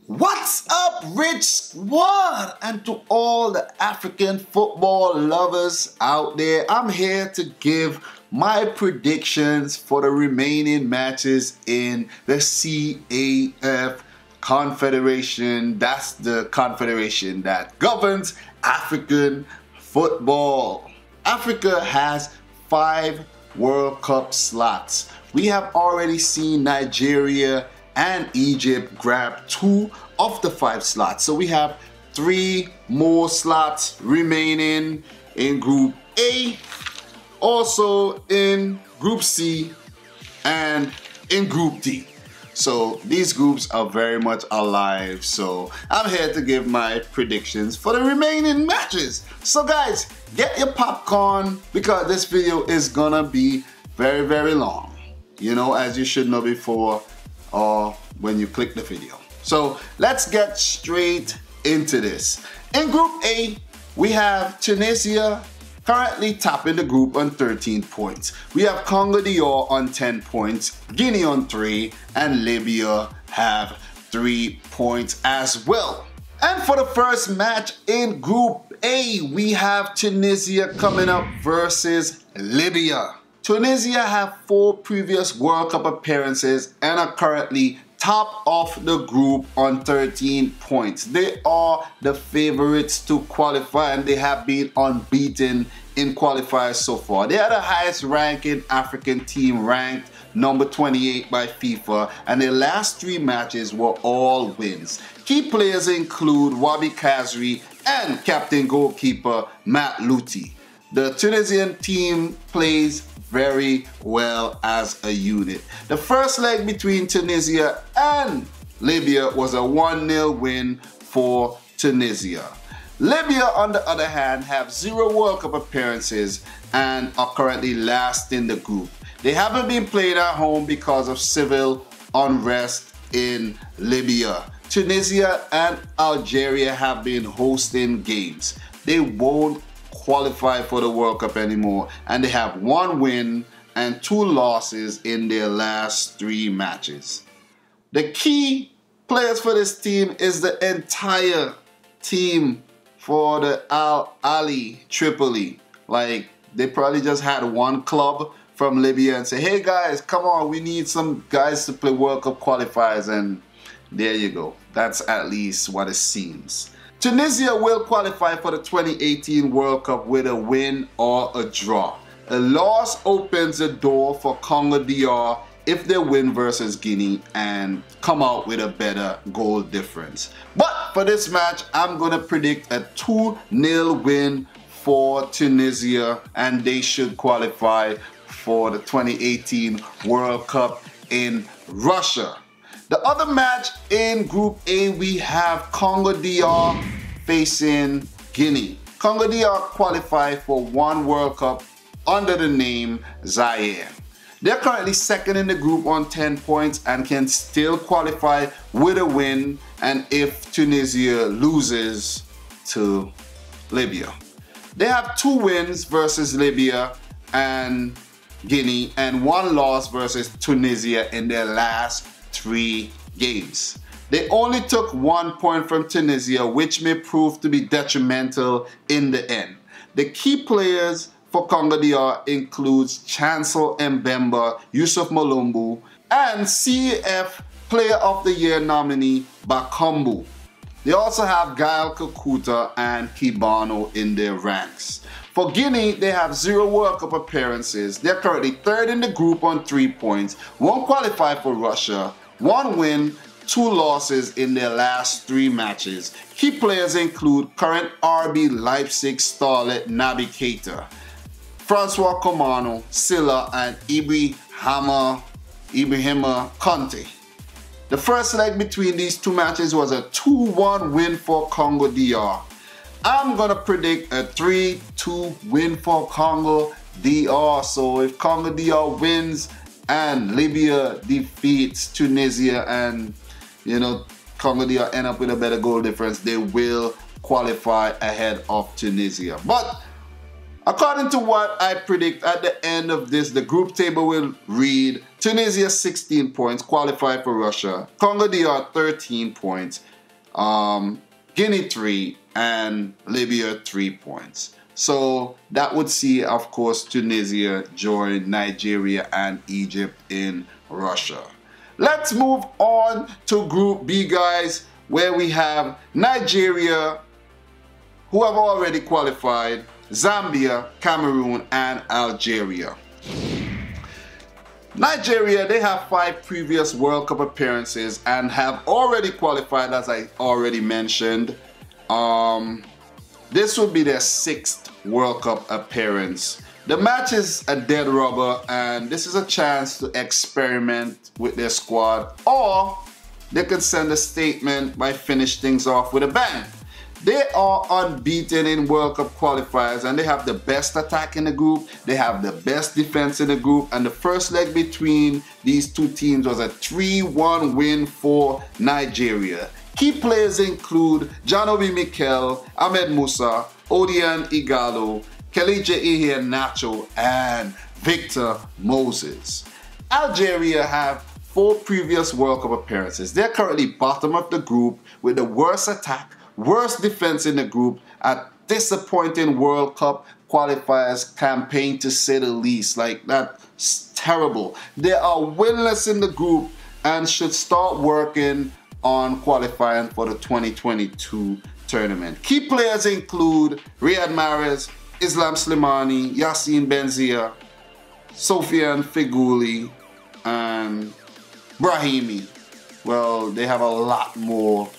What's up, Rich Squad? And to all the African football lovers out there, I'm here to give my predictions for the remaining matches in the CAF Confederation. That's the confederation that governs African football. Africa has 5 World Cup slots. We have already seen Nigeria and Egypt grab 2 of the 5 slots. So we have 3 more slots remaining in Group A, also in Group C, and in Group D. So these groups are very much alive. So I'm here to give my predictions for the remaining matches. So guys, get your popcorn because this video is gonna be very, very long. You know, as you should know before or when you click the video. So let's get straight into this. In Group A, we have Tunisia currently topping the group on 13 points. We have Congo DR on 10 points, Guinea on 3, and Libya have 3 points as well. And for the first match in Group A, we have Tunisia coming up versus Libya. Tunisia have 4 previous World Cup appearances and are currently top of the group on 13 points. They are the favorites to qualify and they have been unbeaten in qualifiers so far. They are the highest ranking African team, ranked number 28 by FIFA, and their last 3 matches were all wins. Key players include Wabi Kazri and captain goalkeeper Matt Luti. The Tunisian team plays very well as a unit. The first leg between Tunisia and Libya was a 1-0 win for Tunisia. Libya, on the other hand, have 0 World Cup appearances and are currently last in the group. They haven't been played at home because of civil unrest in Libya. Tunisia and Algeria have been hosting games. They won't qualify for the World Cup anymore, and they have 1 win and 2 losses in their last 3 matches. The key players for this team is the entire team for the Al Ahly Tripoli. Like, they probably just had 1 club from Libya and say, hey guys, come on, we need some guys to play World Cup qualifiers, and there you go. That's at least what it seems. Tunisia will qualify for the 2018 World Cup with a win or a draw. A loss opens the door for Congo DR if they win versus Guinea and come out with a better goal difference. But for this match, I'm going to predict a 2-0 win for Tunisia, and they should qualify for the 2018 World Cup in Russia. The other match in Group A, we have Congo DR facing Guinea. Congo DR qualified for 1 World Cup under the name Zaire. They're currently 2nd in the group on 10 points and can still qualify with a win, and if Tunisia loses to Libya. They have 2 wins versus Libya and Guinea and 1 loss versus Tunisia in their last 3 games. They only took 1 point from Tunisia, which may prove to be detrimental in the end. The key players for Congo DR includes Chancel Mbemba, Yusuf Malumbu, and CAF Player of the Year nominee Bakambu. They also have Gael Kakuta and Kibano in their ranks. For Guinea, they have 0 World Cup appearances. They're currently 3rd in the group on 3 points, won't qualify for Russia, 1 win, 2 losses in their last 3 matches. Key players include current RB Leipzig starlet Naby Keita, Francois Komano, Silla, and Ibrahima Conte. The first leg between these 2 matches was a 2-1 win for Congo DR. I'm gonna predict a 3-2 win for Congo DR. So if Congo DR wins and Libya defeats Tunisia and, you know, Congo DR end up with a better goal difference, they will qualify ahead of Tunisia. But According to what I predict at the end of this, the group table will read Tunisia 16 points, qualify for Russia, Congo DR 13 points, Guinea 3, and Libya 3 points. So that would see, of course, Tunisia join Nigeria and Egypt in Russia. Let's move on to Group B, guys, where we have Nigeria, who have already qualified, Zambia, Cameroon, and Algeria. Nigeria, they have 5 previous World Cup appearances and have already qualified, as I already mentioned. This would be their 6th World Cup appearance. The match is a dead rubber, and this is a chance to experiment with their squad, or they could send a statement by finishing things off with a bang. They are unbeaten in World Cup qualifiers, and they have the best attack in the group, they have the best defense in the group, and the first leg between these two teams was a 3-1 win for Nigeria. Key players include Janobi Mikel, Ahmed Musa, Odion Igalo, Kelije Iheanacho, and Victor Moses. Algeria have 4 previous World Cup appearances. They're currently bottom of the group with the worst attack, worst defense in the group, a disappointing World Cup qualifiers campaign, to say the least. Like, that's terrible. They are winless in the group and should start working on qualifying for the 2022 tournament. Key players include Riyad Mahrez, Islam Slimani, Yassine Benzia, Sofiane Feghouli, and Brahimi. Well, they have a lot more,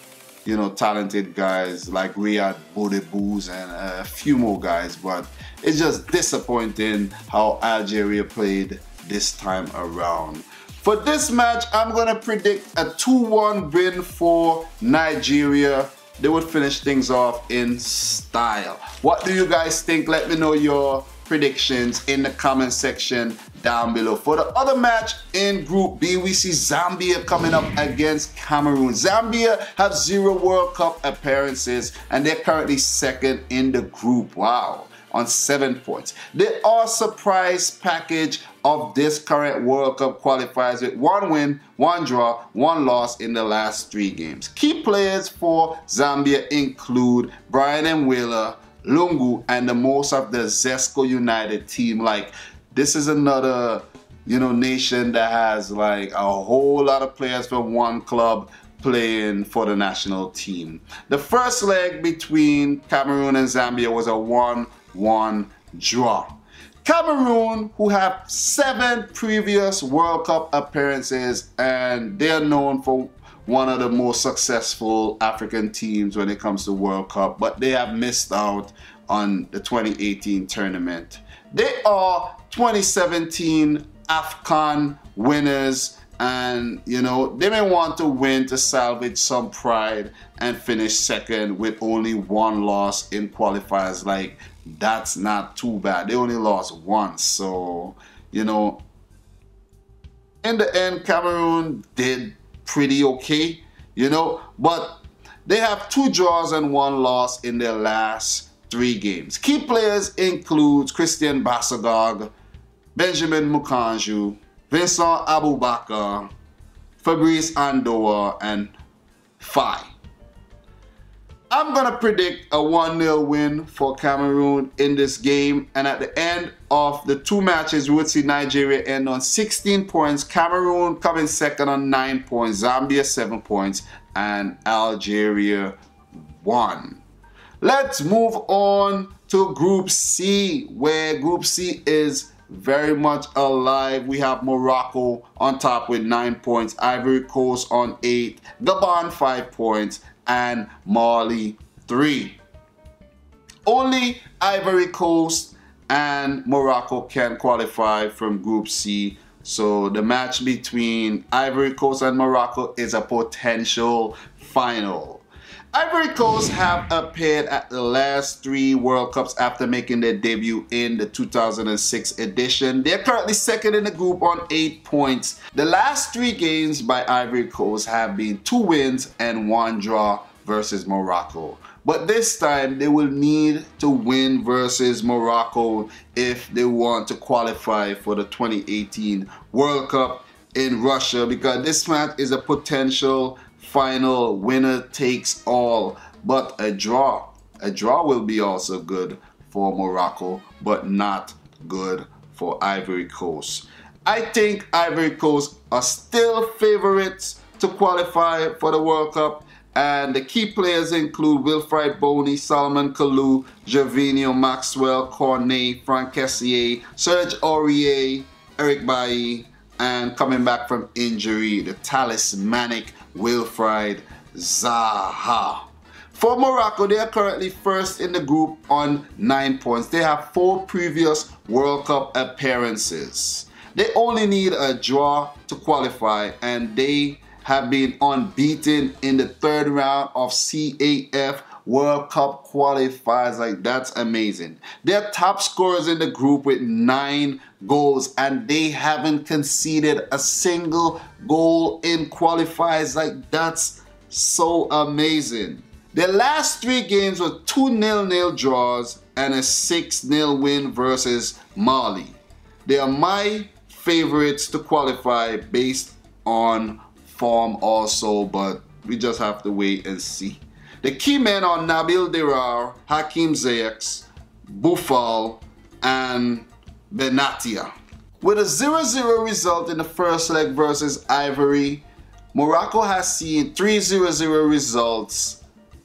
you know, talented guys like Riyad Bodebouz and a few more guys, but it's just disappointing how Algeria played this time around. For this match, I'm going to predict a 2-1 win for Nigeria. They would finish things off in style. What do you guys think? Let me know your predictions in the comment section down below. For the other match in Group B, we see Zambia coming up against Cameroon. Zambia have 0 World Cup appearances, and they're currently 2nd in the group. Wow. On 7 points. They are surprise package of this current World Cup qualifiers with 1 win, 1 draw, 1 loss in the last 3 games. Key players for Zambia include Brian Mwela, Lungu, and the most of the Zesco United team. Like, this is another, you know, nation that has like a whole lot of players from one club playing for the national team. The first leg between Cameroon and Zambia was a 1-1 draw. Cameroon, who have 7 previous World Cup appearances, and they are known for one of the most successful African teams when it comes to World Cup, but they have missed out on the 2018 tournament. They are 2017 AFCON winners, and you know, they may want to win to salvage some pride and finish 2nd with only 1 loss in qualifiers. Like, that's not too bad. They only lost once, so you know, in the end Cameroon did pretty okay, you know, but they have 2 draws and 1 loss in their last 3 games. Key players include Christian Bassogog, Benjamin Mukanju, Vincent Aboubakar, Fabrice Andoa, and Faye. I'm going to predict a 1-0 win for Cameroon in this game, and at the end of the 2 matches, we would see Nigeria end on 16 points, Cameroon coming 2nd on 9 points, Zambia 7 points, and Algeria 1. Let's move on to Group C, where Group C is very much alive. We have Morocco on top with 9 points, Ivory Coast on 8, Gabon 5 points, and Mali 3. Only Ivory Coast and Morocco can qualify from Group C, so the match between Ivory Coast and Morocco is a potential final. Ivory Coast have appeared at the last 3 World Cups after making their debut in the 2006 edition. They're currently 2nd in the group on 8 points. The last 3 games by Ivory Coast have been 2 wins and 1 draw versus Morocco. But this time they will need to win versus Morocco if they want to qualify for the 2018 World Cup in Russia, because this match is a potential final winner takes all. But a draw will be also good for Morocco, but not good for Ivory Coast. I think Ivory Coast are still favorites to qualify for the World Cup, and the key players include Wilfried Boney, Solomon Kalou, Gervinho, Maxwell, Cornet, Franck Kessié, Serge Aurier, Eric Bailly, and coming back from injury, the talismanic Wilfried Zaha. For Morocco, they are currently first in the group on 9 points. They have 4 previous World Cup appearances. They only need a draw to qualify, and they have been unbeaten in the 3rd round of CAF World Cup qualifiers. Like, that's amazing. They're top scorers in the group with 9 goals, and they haven't conceded a single goal in qualifiers. Like, that's so amazing. Their last 3 games were 2 0-0 draws and a 6-0 win versus Mali. They are my favorites to qualify based on form also, but we just have to wait and see. The key men are Nabil Dirar, Hakim Ziyech, Boufal, and Benatia. With a 0-0 result in the first leg versus Ivory, Morocco has seen 3 0-0 results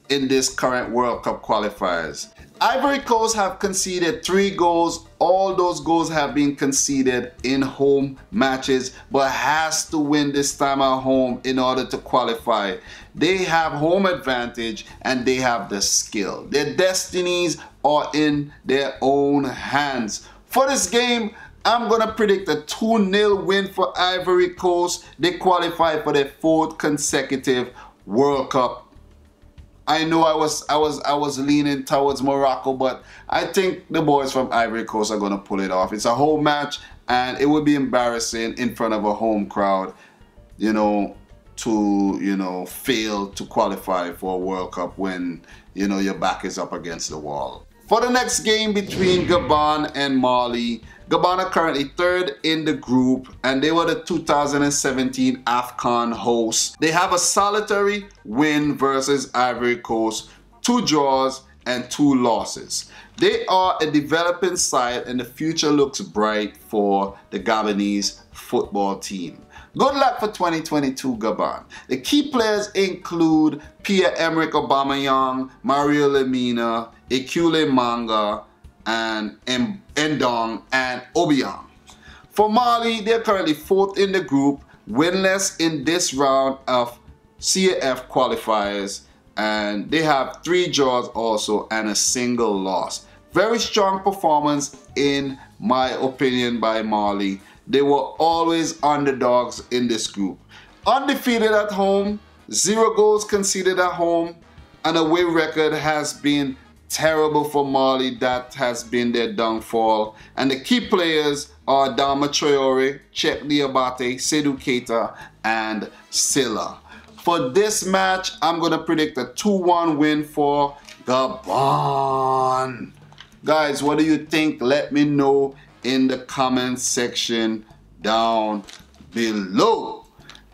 in this current World Cup qualifiers. Ivory Coast have conceded 3 goals. All those goals have been conceded in home matches, but has to win this time at home in order to qualify. They have home advantage and they have the skill. Their destinies are in their own hands. For this game, I'm gonna predict a 2-0 win for Ivory Coast. They qualify for their 4th consecutive World Cup. I know I was leaning towards Morocco, but I think the boys from Ivory Coast are going to pull it off. It's a home match, and it would be embarrassing in front of a home crowd, to fail to qualify for a World Cup when, your back is up against the wall. For the next game between Gabon and Mali, Gabon are currently 3rd in the group, and they were the 2017 AFCON hosts. They have a solitary win versus Ivory Coast, 2 draws and 2 losses. They are a developing side, and the future looks bright for the Gabonese football team. Good luck for 2022 Gabon. The key players include Pierre-Emerick Aubameyang, Mario Lemina, Ekule Manga, and Endong and Obiang. For Mali, they're currently 4th in the group, winless in this round of CAF qualifiers, and they have 3 draws also and a single loss. Very strong performance in my opinion by Mali. They were always underdogs in this group. Undefeated at home, 0 goals conceded at home, and away record has been terrible for Mali. That has been their downfall. And the key players are Dama Traore, Cheick Diabate, Seydou Keita, and Silla. For this match, I'm going to predict a 2-1 win for Gabon. Guys, what do you think? Let me know in the comment section down below.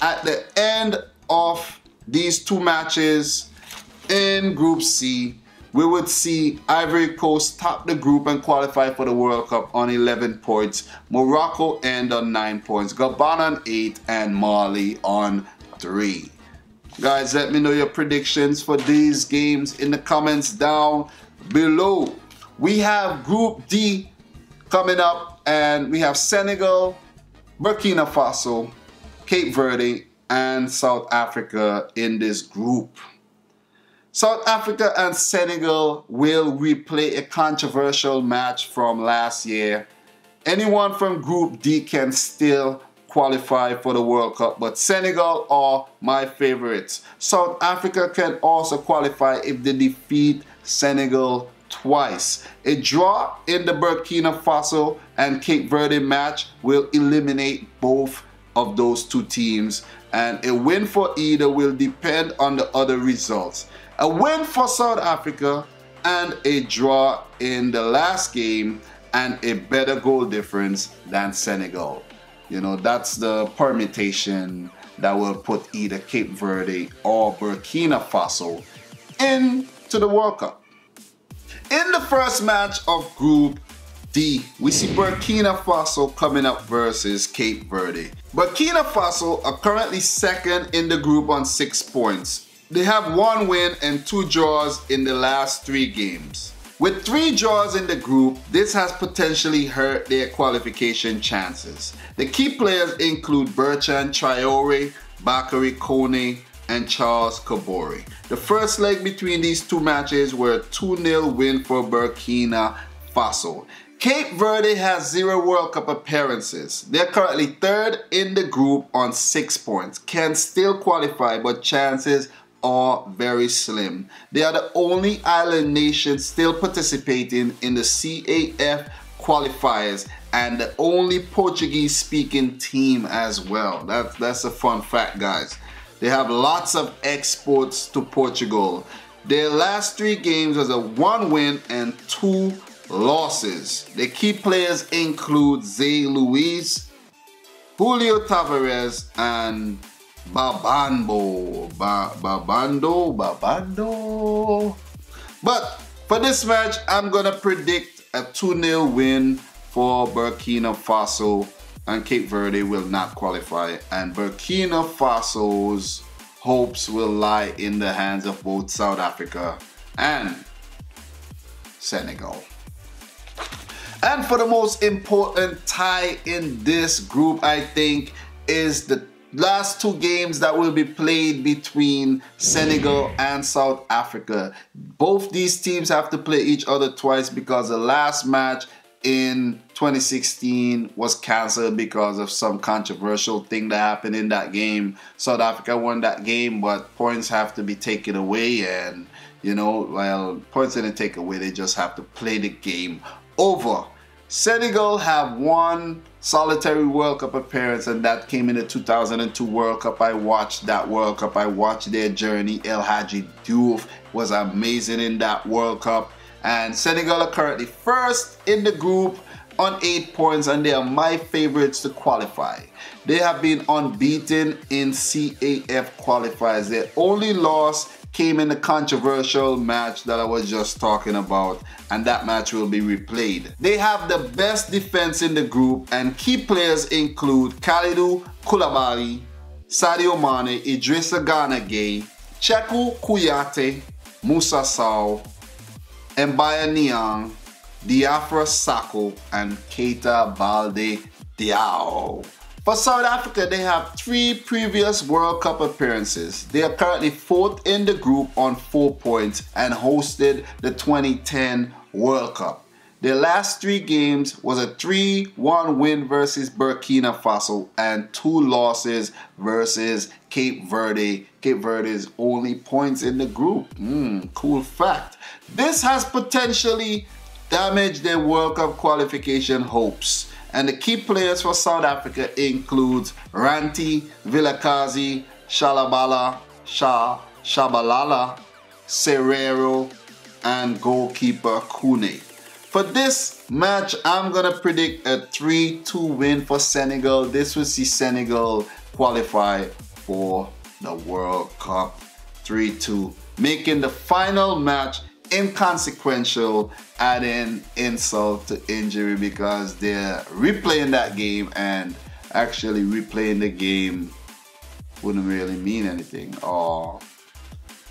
At the end of these 2 matches in Group C, we would see Ivory Coast top the group and qualify for the World Cup on 11 points. Morocco end on 9 points. Gabon on 8 and Mali on 3. Guys, let me know your predictions for these games in the comments down below. We have Group D coming up, and we have Senegal, Burkina Faso, Cape Verde, and South Africa in this group. South Africa and Senegal will replay a controversial match from last year. Anyone from Group D can still qualify for the World Cup, but Senegal are my favorites. South Africa can also qualify if they defeat Senegal twice. A draw in the Burkina Faso and Cape Verde match will eliminate both of those two teams, and a win for either will depend on the other results. A win for South Africa and a draw in the last game and a better goal difference than Senegal. You know, that's the permutation that will put either Cape Verde or Burkina Faso into the World Cup. In the first match of Group D, we see Burkina Faso coming up versus Cape Verde. Burkina Faso are currently second in the group on 6 points. They have 1 win and 2 draws in the last 3 games. With 3 draws in the group, this has potentially hurt their qualification chances. The key players include Bertrand Traore, Bakary Kone, and Charles Kabore. The first leg between these 2 matches were a 2-0 win for Burkina Faso. Cape Verde has 0 World Cup appearances. They're currently 3rd in the group on 6 points. Can still qualify, but chances are very slim. They are the only island nation still participating in the CAF qualifiers and the only Portuguese-speaking team as well. That's a fun fact, guys. They have lots of exports to Portugal. Their last 3 games was a 1 win and 2 losses. The key players include Zé Luiz, Julio Tavares, and Babando. But for this match, I'm gonna predict a 2-0 win for Burkina Faso, and Cape Verde will not qualify, and Burkina Faso's hopes will lie in the hands of both South Africa and Senegal. And for the most important tie in this group, I think, is the last 2 games that will be played between Senegal and South Africa. Both these teams have to play each other twice because the last match in 2016 was cancelled because of some controversial thing that happened in that game. South Africa won that game, but points have to be taken away, and you know, well, points didn't take away, they just have to play the game over. Senegal have 1 solitary World Cup appearance, and that came in the 2002 World Cup. I watched that World Cup. I watched their journey. El Hadji Diouf was amazing in that World Cup. And Senegal are currently 1st in the group on 8 points, and they are my favorites to qualify. They have been unbeaten in CAF qualifiers. Their only loss came in the controversial match that I was just talking about, and that match will be replayed. They have the best defense in the group, and key players include Kalidou Koulibaly, Sadio Mane, Idrissa Gana Gueye, Cheikhou Kouyaté, Moussa Sow, Mbaye Niang, Diafra Sakho, and Keita Balde Diao. For South Africa, they have 3 previous World Cup appearances. They are currently 4th in the group on 4 points and hosted the 2010 World Cup. Their last 3 games was a 3-1 win versus Burkina Faso and 2 losses versus Cape Verde. Cape Verde's only points in the group. Cool fact. This has potentially damaged their World Cup qualification hopes. And the key players for South Africa includes Ranti, Vilakazi, Shabalala, Serero, and goalkeeper Kune. For this match, I'm going to predict a 3-2 win for Senegal. This will see Senegal qualify for the World Cup 3-2, making the final match inconsequential, adding insult to injury because they're replaying that game, and actually replaying the game wouldn't really mean anything, or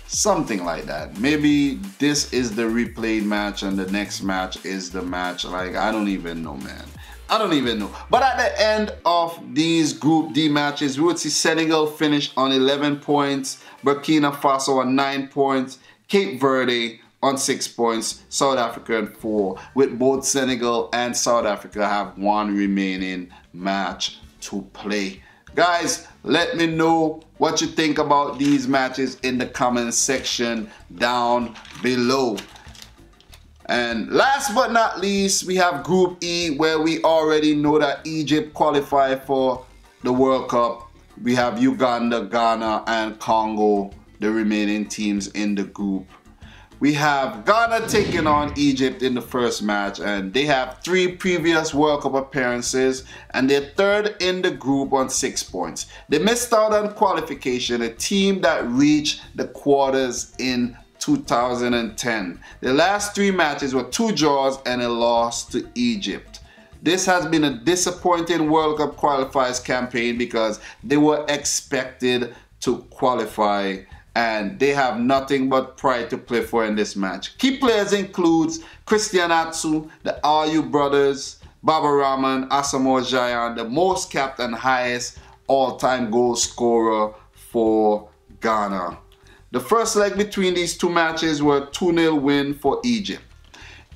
something like that. Maybe this is the replayed match and the next match is the match. Like, I don't even know, man. I don't even know. But at the end of these Group D matches, we would see Senegal finish on 11 points, Burkina Faso on 9 points, Cape Verde on 6 points, South Africa on 4, with both Senegal and South Africa have 1 remaining match to play. Guys, let me know what you think about these matches in the comment section down below. And last but not least, we have Group E, where we already know that Egypt qualified for the World Cup, we have Uganda, Ghana, and Congo, the remaining teams in the group. We have Ghana taking on Egypt in the first match, and they have 3 previous World Cup appearances, and they're third in the group on 6 points. They missed out on qualification, a team that reached the quarters in 2010. The last 3 matches were 2 draws and a loss to Egypt. This has been a disappointing World Cup qualifiers campaign because they were expected to qualify, and they have nothing but pride to play for in this match. Key players includes Christian Atsu, the RU brothers, Baba Rahman, Asamoah Gyan, the most capped and highest all-time goal scorer for Ghana. The first leg between these 2 matches were 2-0 win for Egypt.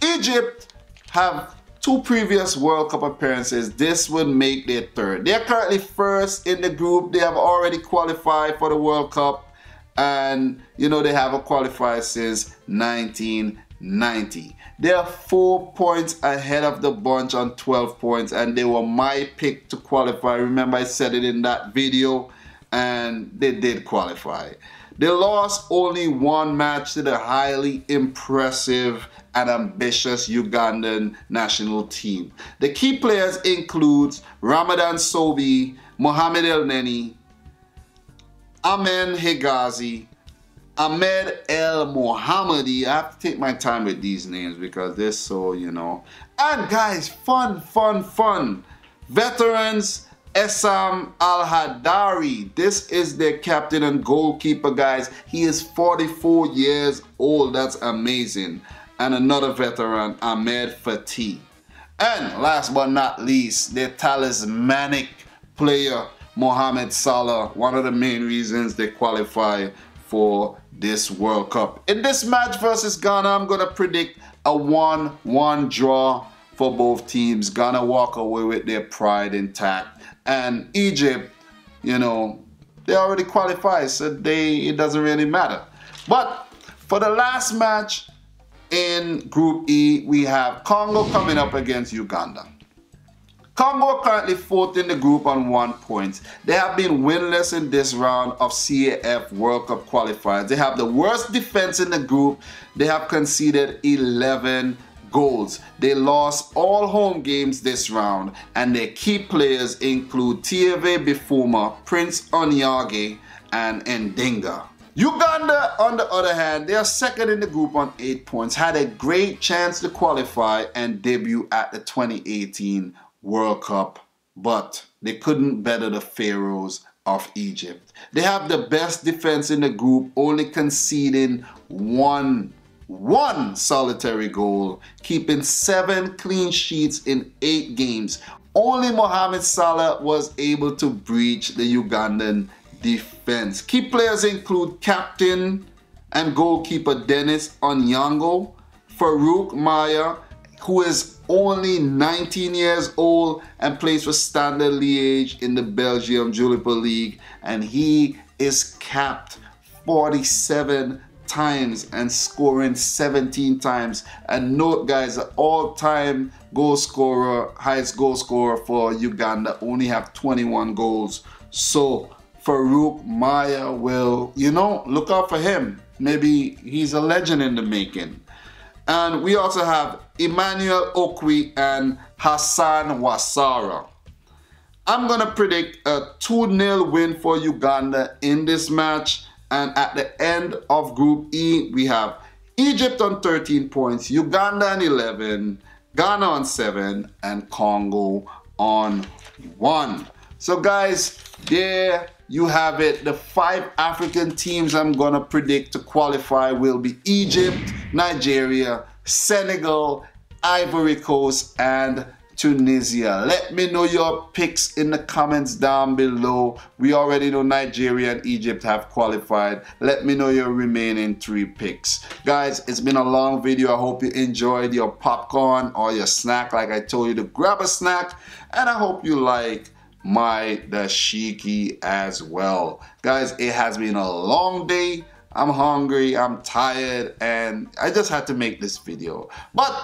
Egypt have 2 previous World Cup appearances. This would make their third. They are currently first in the group. They have already qualified for the World Cup. And you know, they have a qualifier since 1990. They are 4 points ahead of the bunch on 12 points, and they were my pick to qualify. Remember, I said it in that video, and they did qualify. They lost only 1 match to the highly impressive and ambitious Ugandan national team. The key players include Ramadan Sobi, Mohamed El Neni, Amen Hegazi, Ahmed El Mohammadi. I have to take my time with these names because they're so, you know. And guys, fun. Veterans, Essam Al-Hadari. This is their captain and goalkeeper, guys. He is 44 years old. That's amazing. And another veteran, Ahmed Fatih. And last but not least, their talismanic player, Mohamed Salah, one of the main reasons they qualify for this World Cup. In this match versus Ghana, I'm going to predict a 1-1 draw for both teams. Ghana walk away with their pride intact. And Egypt, you know, they already qualified, so it doesn't really matter. But for the last match in Group E, we have Congo coming up against Uganda. Congo are currently 4th in the group on 1 point. They have been winless in this round of CAF World Cup qualifiers. They have the worst defense in the group. They have conceded 11 goals. They lost all home games this round, and their key players include Tieve Bifuma, Prince Onyage, and Ndinga. Uganda, on the other hand, they are 2nd in the group on 8 points, had a great chance to qualify and debut at the 2018 World Cup, but they couldn't better the Pharaohs of Egypt. They have the best defense in the group, only conceding one solitary goal, keeping 7 clean sheets in 8 games. Only Mohamed Salah was able to breach the Ugandan defense. Key players include captain and goalkeeper Dennis Onyango, Farouk Maya, who is only 19 years old and plays for Standard Liège in the Belgium Jupiler League, and he is capped 47 times and scoring 17 times. And note, guys, the all-time goal scorer, highest goal scorer for Uganda, only have 21 goals. So Farouk Maya will, you know, look out for him. Maybe he's a legend in the making. And we also have Emmanuel Okwi and Hassan Wasara. I'm going to predict a 2-0 win for Uganda in this match. And at the end of Group E, we have Egypt on 13 points, Uganda on 11, Ghana on 7, and Congo on 1. So guys, there you have it. The 5 African teams I'm going to predict to qualify will be Egypt, Nigeria, Senegal, Ivory Coast, and Tunisia. Let me know your picks in the comments down below. We already know Nigeria and Egypt have qualified. Let me know your remaining 3 picks. Guys, it's been a long video. I hope you enjoyed your popcorn or your snack, like I told you to grab a snack. And I hope you like my dashiki as well. Guys, it has been a long day. I'm hungry, I'm tired, and I just had to make this video. But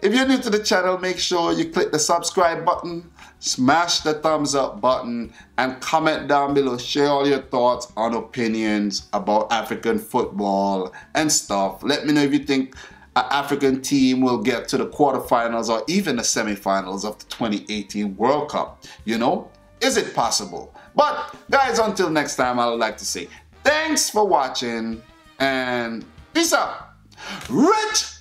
If you're new to the channel, make sure you click the subscribe button, smash the thumbs up button, and comment down below. Share all your thoughts and opinions about African football and stuff. Let me know if you think an African team will get to the quarterfinals or even the semifinals of the 2018 World Cup. You know, is it possible? But guys, until next time, I would like to say thanks for watching and peace out. Rich